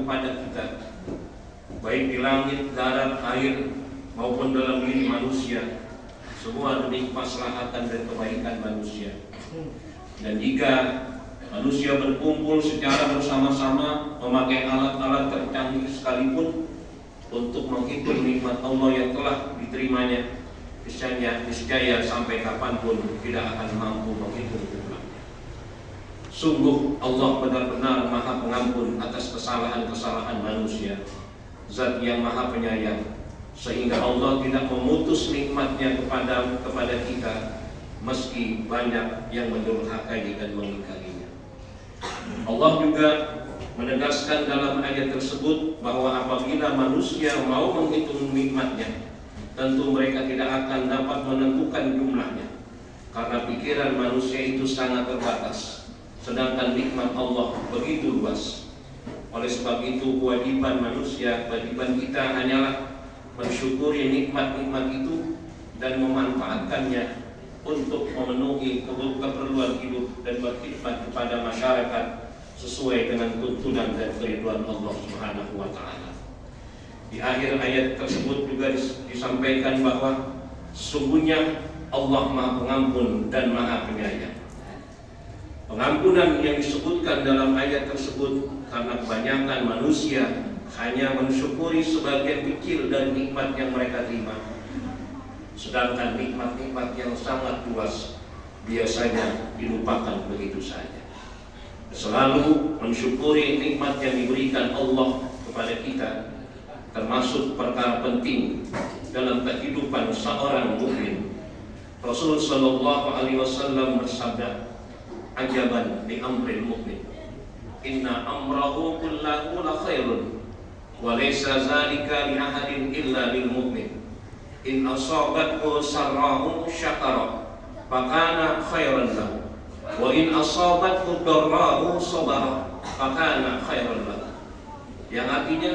kepada kita, baik di langit, darat, air maupun dalam diri manusia, semua demi kemaslahatan dan kebaikan manusia. Dan jika manusia berkumpul secara bersama-sama memakai alat-alat tercanggih sekalipun untuk menghitung nikmat Allah yang telah diterimanya, niscaya sampai kapanpun tidak akan mampu menghitung jumlahnya. Sungguh Allah benar-benar Maha Pengampun atas kesalahan-kesalahan manusia, Zat yang Maha Penyayang, sehingga Allah tidak memutus nikmatnya kepada kita meski banyak yang mendurhakai dan mengingkarinya. Allah juga menegaskan dalam ayat tersebut bahwa apabila manusia mau menghitung nikmatnya, tentu mereka tidak akan dapat menentukan jumlahnya, karena pikiran manusia itu sangat terbatas, sedangkan nikmat Allah begitu luas. Oleh sebab itu kewajiban kita hanyalah mensyukuri nikmat-nikmat itu dan memanfaatkannya untuk memenuhi keperluan hidup dan berkhidmat kepada masyarakat sesuai dengan tuntunan dan keridhaan Allah Subhanahu wa taala. Di akhir ayat tersebut juga disampaikan bahwa sesungguhnya Allah Maha Pengampun dan Maha Penyayang. Pengampunan yang disebutkan dalam ayat tersebut karena kebanyakan manusia hanya mensyukuri sebagian kecil dari nikmat yang mereka terima, sedangkan nikmat-nikmat yang sangat luas biasanya dilupakan begitu saja. Selalu mensyukuri nikmat yang diberikan Allah kepada kita termasuk perkara penting dalam kehidupan seorang mukmin. Rasul sallallahu alaihi wasallam bersabda, "Ajaban li amril mukmin, inna amrahu kullahu la khairun, wa laysa zalika li ahadin illa lil mu'min. In asabathu sarra'u syakara, fakana khairan lahu, wa in asabathu darra'u sabara, fakana khairan lahu." Yang artinya,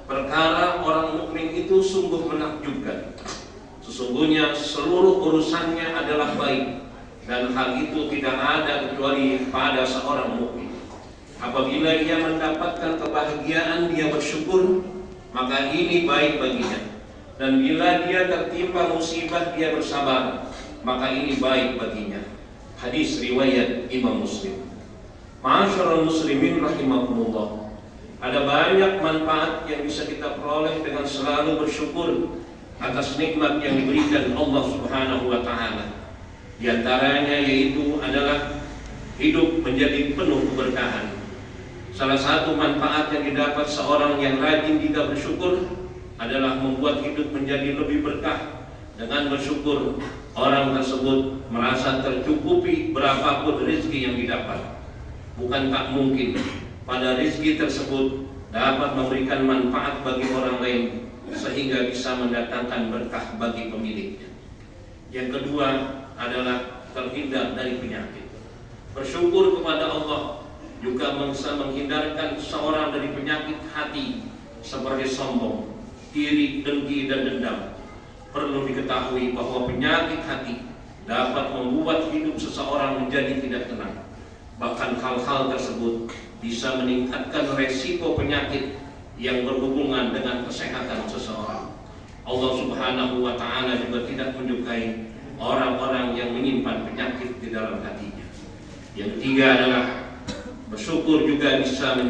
perkara orang mukmin itu sungguh menakjubkan. Sesungguhnya seluruh urusannya adalah baik, dan hal itu tidak ada kecuali pada seorang mukmin. Apabila ia mendapatkan kebahagiaan, dia bersyukur, maka ini baik baginya. Dan bila dia tertimpa musibah, dia bersabar, maka ini baik baginya. Hadis riwayat Imam Muslim. Ma'asyiral muslimin rahimakumullah. Ada banyak manfaat yang bisa kita peroleh dengan selalu bersyukur atas nikmat yang diberikan Allah Subhanahu wa taala. Di antaranya yaitu adalah hidup menjadi penuh keberkahan. Salah satu manfaat yang didapat seorang yang rajin jika bersyukur adalah membuat hidup menjadi lebih berkah. Dengan bersyukur, orang tersebut merasa tercukupi berapapun rezeki yang didapat. Bukan tak mungkin pada rezeki tersebut dapat memberikan manfaat bagi orang lain sehingga bisa mendatangkan berkah bagi pemiliknya. Yang kedua adalah terhindar dari penyakit. Bersyukur kepada Allah juga bisa menghindarkan seseorang dari penyakit hati seperti sombong, iri, dengki, dan dendam. Perlu diketahui bahwa penyakit hati dapat membuat hidup seseorang menjadi tidak tenang. Bahkan hal-hal tersebut bisa meningkatkan resiko penyakit yang berhubungan dengan kesehatan seseorang. Allah Subhanahu wa taala juga tidak menyukai orang-orang yang menyimpan penyakit di dalam hatinya. Yang ketiga adalah bersyukur juga bisa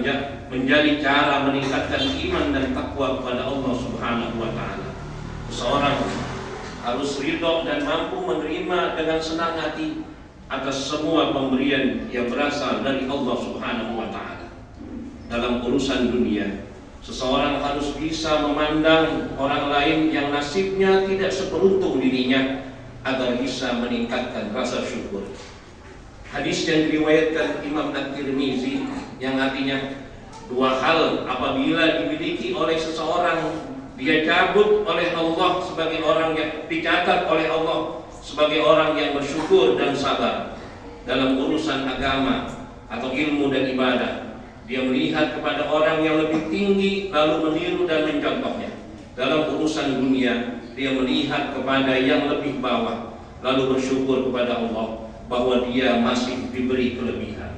menjadi cara meningkatkan iman dan takwa kepada Allah Subhanahu wa taala. Seseorang harus ridho dan mampu menerima dengan senang hati atas semua pemberian yang berasal dari Allah Subhanahu wa taala. Dalam urusan dunia, seseorang harus bisa memandang orang lain yang nasibnya tidak seberuntung dirinya agar bisa meningkatkan rasa syukur. Hadis yang diriwayatkan Imam At-Tirmizi yang artinya, dua hal apabila dimiliki oleh seseorang, dia cabut oleh Allah sebagai orang yang dicatat oleh Allah sebagai orang yang bersyukur dan sabar dalam urusan agama atau ilmu dan ibadah. Dia melihat kepada orang yang lebih tinggi lalu meniru dan mencontohnya. Dalam urusan dunia, dia melihat kepada yang lebih bawah lalu bersyukur kepada Allah bahwa dia masih diberi kelebihan.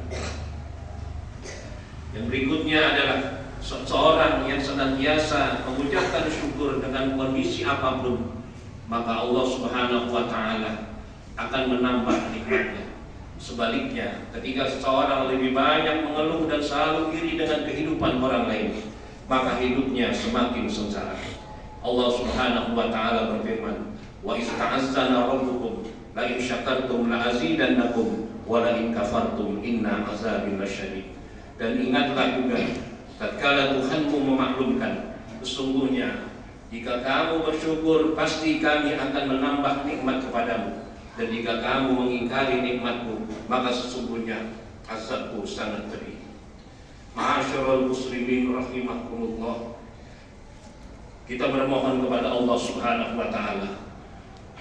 Yang berikutnya adalah Seseorang yang senantiasa mengucapkan syukur dengan kondisi apapun, maka Allah Subhanahu wa Ta'ala akan menambah nikmatnya. Sebaliknya, ketika seseorang lebih banyak mengeluh dan selalu iri dengan kehidupan orang lain, maka hidupnya semakin sengsara. Allah Subhanahu wa Ta'ala berfirman, "Wa iz ta'azzana rabbukum la in syakartum la azidannakum wa la in kafartum inna azabi lasyadid." Dan ingatlah juga tatkala Tuhanmu memaklumkan, sesungguhnya jika kamu bersyukur pasti kami akan menambah nikmat kepadamu, dan jika kamu mengingkari nikmatku maka sesungguhnya azabku sangat pedih. Ma'asyiral muslimin rahimakumullah, kita bermohon kepada Allah Subhanahu wa Ta'ala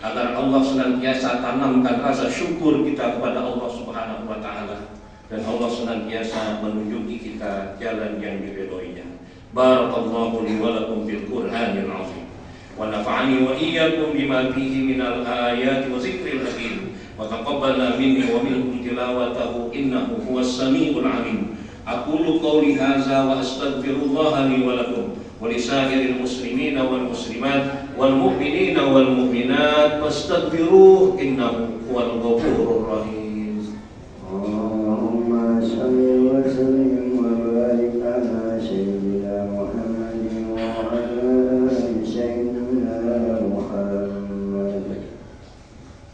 agar Allah senantiasa tanamkan rasa syukur kita kepada Allah Subhanahu wa Ta'ala, dan Allah senantiasa menunjuki kita jalan yang diridhoinya. Barakallahu li wa lakum bil Qur'anil azim, wa nafa'ani wa iyyakum bima fihi minal ayati wa zikril hakim, wa taqabbala minni wa minkum tilawatahu innahu huwas samiul alim. Aqulu qawli hadza wa astaghfirullaha li wa lakum wa lisairil muslimina wal muslimat wal mu'minina wal mu'minat fastaghfiruhu innahu huwal ghafurur rahim.